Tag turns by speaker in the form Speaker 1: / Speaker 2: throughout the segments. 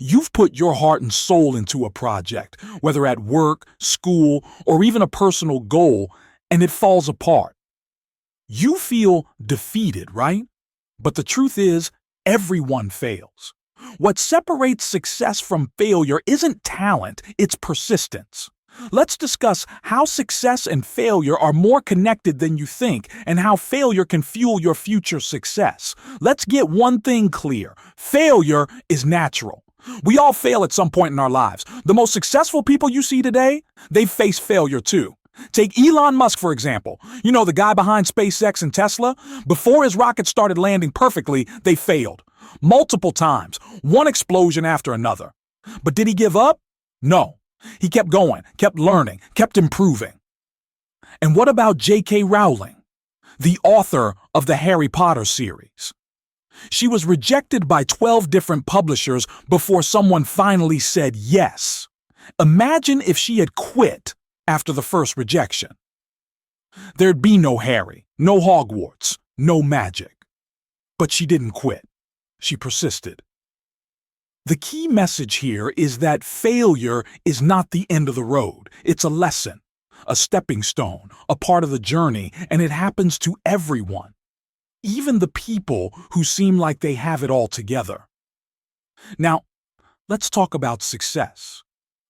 Speaker 1: You've put your heart and soul into a project, whether at work, school, or even a personal goal, and it falls apart. You feel defeated, right? But the truth is, everyone fails. What separates success from failure isn't talent, it's persistence. Let's discuss how success and failure are more connected than you think and how failure can fuel your future success. Let's get one thing clear. Failure is natural. We all fail at some point in our lives. The most successful people you see today, they face failure too. Take Elon Musk, for example. You know, the guy behind SpaceX and Tesla? Before his rockets started landing perfectly, they failed. Multiple times, one explosion after another. But did he give up? No. He kept going, kept learning, kept improving. And what about J.K. Rowling, the author of the Harry Potter series? She was rejected by 12 different publishers before someone finally said yes. Imagine if she had quit after the first rejection. There'd be no Harry, no Hogwarts, no magic. But she didn't quit. She persisted. The key message here is that failure is not the end of the road. It's a lesson, a stepping stone, a part of the journey, and it happens to everyone, even the people who seem like they have it all together. Now, let's talk about success.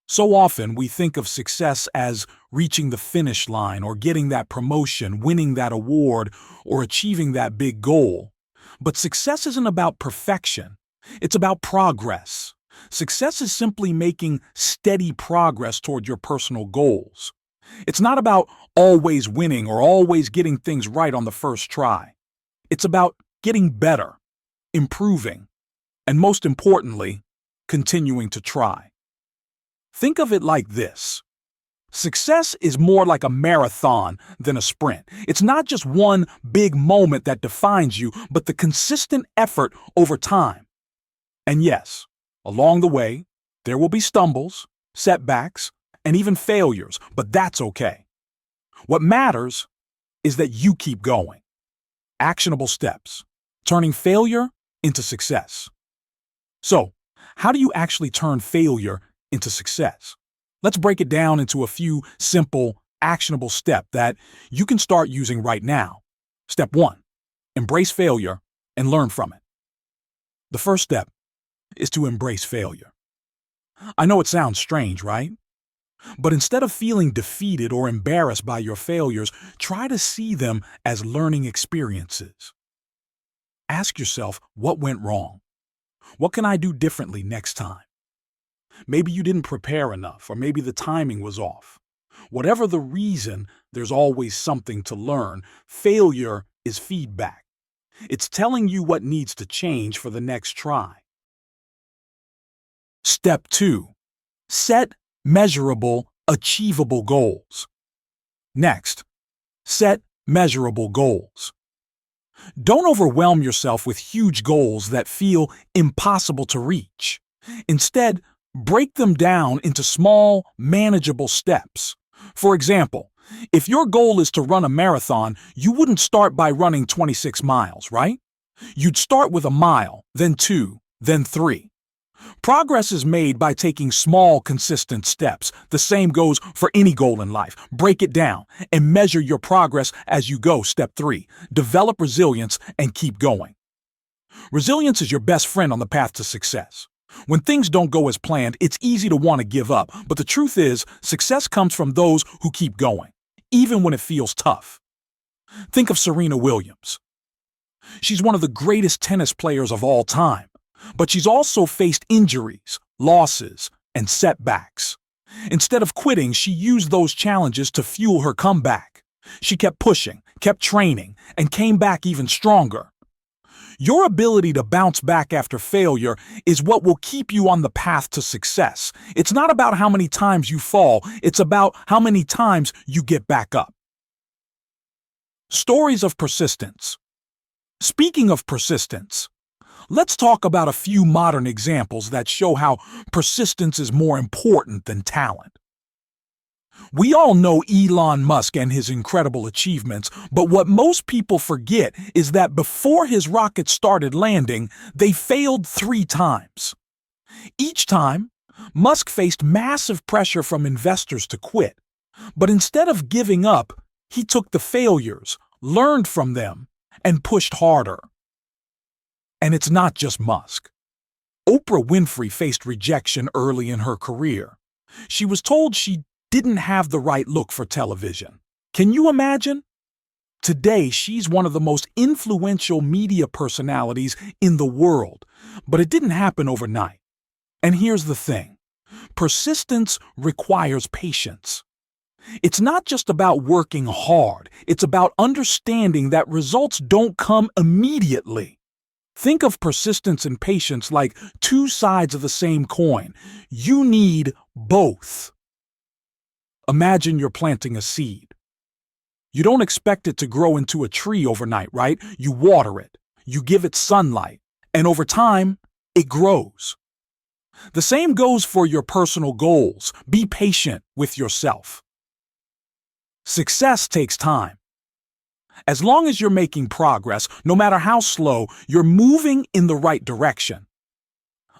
Speaker 1: So often we think of success as reaching the finish line or getting that promotion, winning that award, or achieving that big goal. But success isn't about perfection. It's about progress. Success is simply making steady progress toward your personal goals. It's not about always winning or always getting things right on the first try. It's about getting better, improving, and most importantly, continuing to try. Think of it like this. Success is more like a marathon than a sprint. It's not just one big moment that defines you, but the consistent effort over time. And yes, along the way, there will be stumbles, setbacks, and even failures, but that's okay. What matters is that you keep going. Actionable steps, turning failure into success. So, how do you actually turn failure into success? Let's break it down into a few simple, actionable steps that you can start using right now. Step 1. Embrace failure and learn from it. The first step is to embrace failure. I know it sounds strange, right? But instead of feeling defeated or embarrassed by your failures, try to see them as learning experiences. Ask yourself, what went wrong? What can I do differently next time? Maybe you didn't prepare enough, or maybe the timing was off. Whatever the reason, there's always something to learn. Failure is feedback. It's telling you what needs to change for the next try. Step 2. Set measurable, achievable goals. Next, set measurable goals. Don't overwhelm yourself with huge goals that feel impossible to reach. Instead, break them down into small, manageable steps. For example, if your goal is to run a marathon, you wouldn't start by running 26 miles, right? You'd start with a mile, then 2, then 3. Progress is made by taking small, consistent steps. The same goes for any goal in life. Break it down and measure your progress as you go. Step 3. Develop resilience and keep going. Resilience is your best friend on the path to success. When things don't go as planned, it's easy to want to give up, but the truth is, success comes from those who keep going, even when it feels tough. Think of Serena Williams. She's one of the greatest tennis players of all time. But she's also faced injuries, losses, and setbacks. Instead of quitting, she used those challenges to fuel her comeback. She kept pushing, kept training, and came back even stronger. Your ability to bounce back after failure is what will keep you on the path to success. It's not about how many times you fall, it's about how many times you get back up. Stories of persistence. Speaking of persistence, let's talk about a few modern examples that show how persistence is more important than talent. We all know Elon Musk and his incredible achievements, but what most people forget is that before his rockets started landing, they failed 3 times. Each time, Musk faced massive pressure from investors to quit. But instead of giving up, he took the failures, learned from them, and pushed harder. And it's not just Musk. Oprah Winfrey faced rejection early in her career. She was told she didn't have the right look for television. Can you imagine? Today, she's one of the most influential media personalities in the world, but it didn't happen overnight. And here's the thing. Persistence requires patience. It's not just about working hard, it's about understanding that results don't come immediately. Think of persistence and patience like two sides of the same coin. You need both. Imagine you're planting a seed. You don't expect it to grow into a tree overnight, right? You water it, you give it sunlight, and over time, it grows. The same goes for your personal goals. Be patient with yourself. Success takes time. As long as you're making progress, no matter how slow, you're moving in the right direction.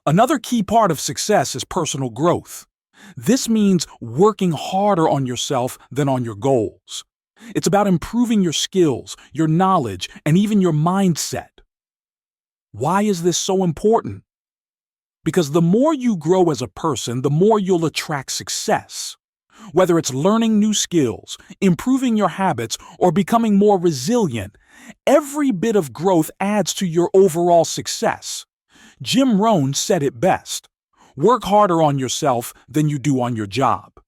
Speaker 1: Another key part of success is personal growth. This means working harder on yourself than on your goals. It's about improving your skills, your knowledge, and even your mindset. Why is this so important? Because the more you grow as a person, the more you'll attract success. Whether it's learning new skills, improving your habits, or becoming more resilient, every bit of growth adds to your overall success. Jim Rohn said it best. Work harder on yourself than you do on your job.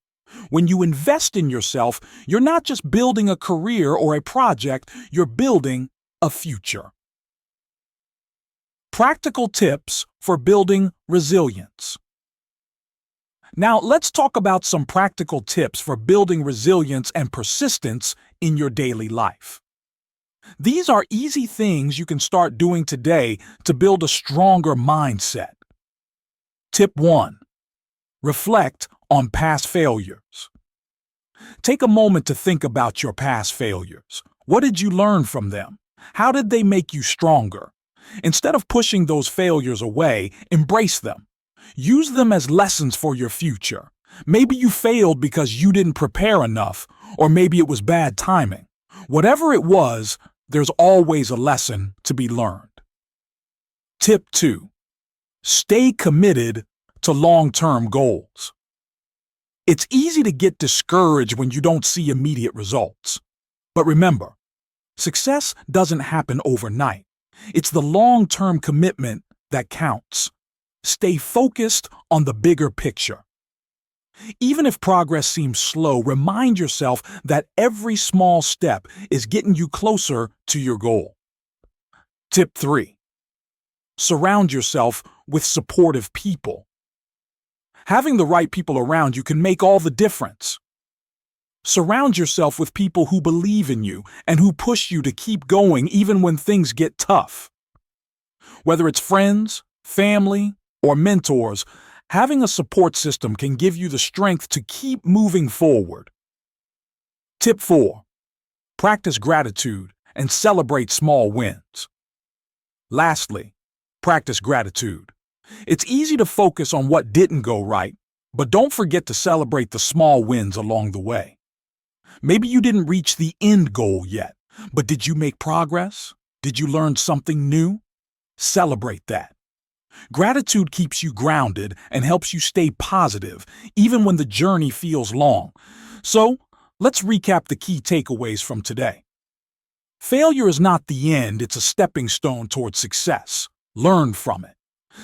Speaker 1: When you invest in yourself, you're not just building a career or a project, you're building a future. Practical tips for building resilience. Now, let's talk about some practical tips for building resilience and persistence in your daily life. These are easy things you can start doing today to build a stronger mindset. Tip 1. Reflect on past failures. Take a moment to think about your past failures. What did you learn from them? How did they make you stronger? Instead of pushing those failures away, embrace them. Use them as lessons for your future. Maybe you failed because you didn't prepare enough, or maybe it was bad timing. Whatever it was, there's always a lesson to be learned. Tip 2. Stay committed to long-term goals. It's easy to get discouraged when you don't see immediate results. But remember, success doesn't happen overnight. It's the long-term commitment that counts. Stay focused on the bigger picture. Even if progress seems slow, remind yourself that every small step is getting you closer to your goal. Tip 3. Surround yourself with supportive people. Having the right people around you can make all the difference. Surround yourself with people who believe in you and who push you to keep going even when things get tough. Whether it's friends, family, or mentors, having a support system can give you the strength to keep moving forward. Tip 4. Practice gratitude and celebrate small wins. Lastly, practice gratitude. It's easy to focus on what didn't go right, but don't forget to celebrate the small wins along the way. Maybe you didn't reach the end goal yet, but did you make progress? Did you learn something new? Celebrate that. Gratitude keeps you grounded and helps you stay positive, even when the journey feels long. So, let's recap the key takeaways from today. Failure is not the end, it's a stepping stone towards success. Learn from it.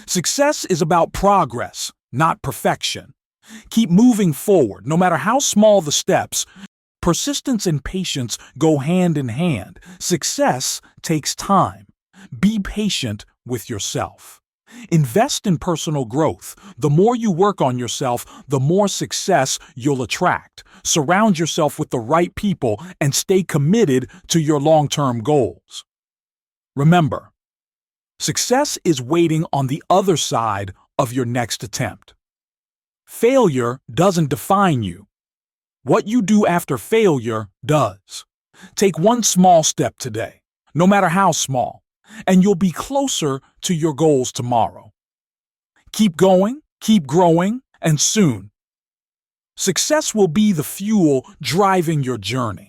Speaker 1: Success is about progress, not perfection. Keep moving forward, no matter how small the steps. Persistence and patience go hand in hand. Success takes time. Be patient with yourself. Invest in personal growth. The more you work on yourself, the more success you'll attract. Surround yourself with the right people and stay committed to your long-term goals. Remember, success is waiting on the other side of your next attempt. Failure doesn't define you. What you do after failure does. Take one small step today, no matter how small, and you'll be closer to your goals tomorrow. Keep going, Keep growing, and soon, success will be the fuel driving your journey.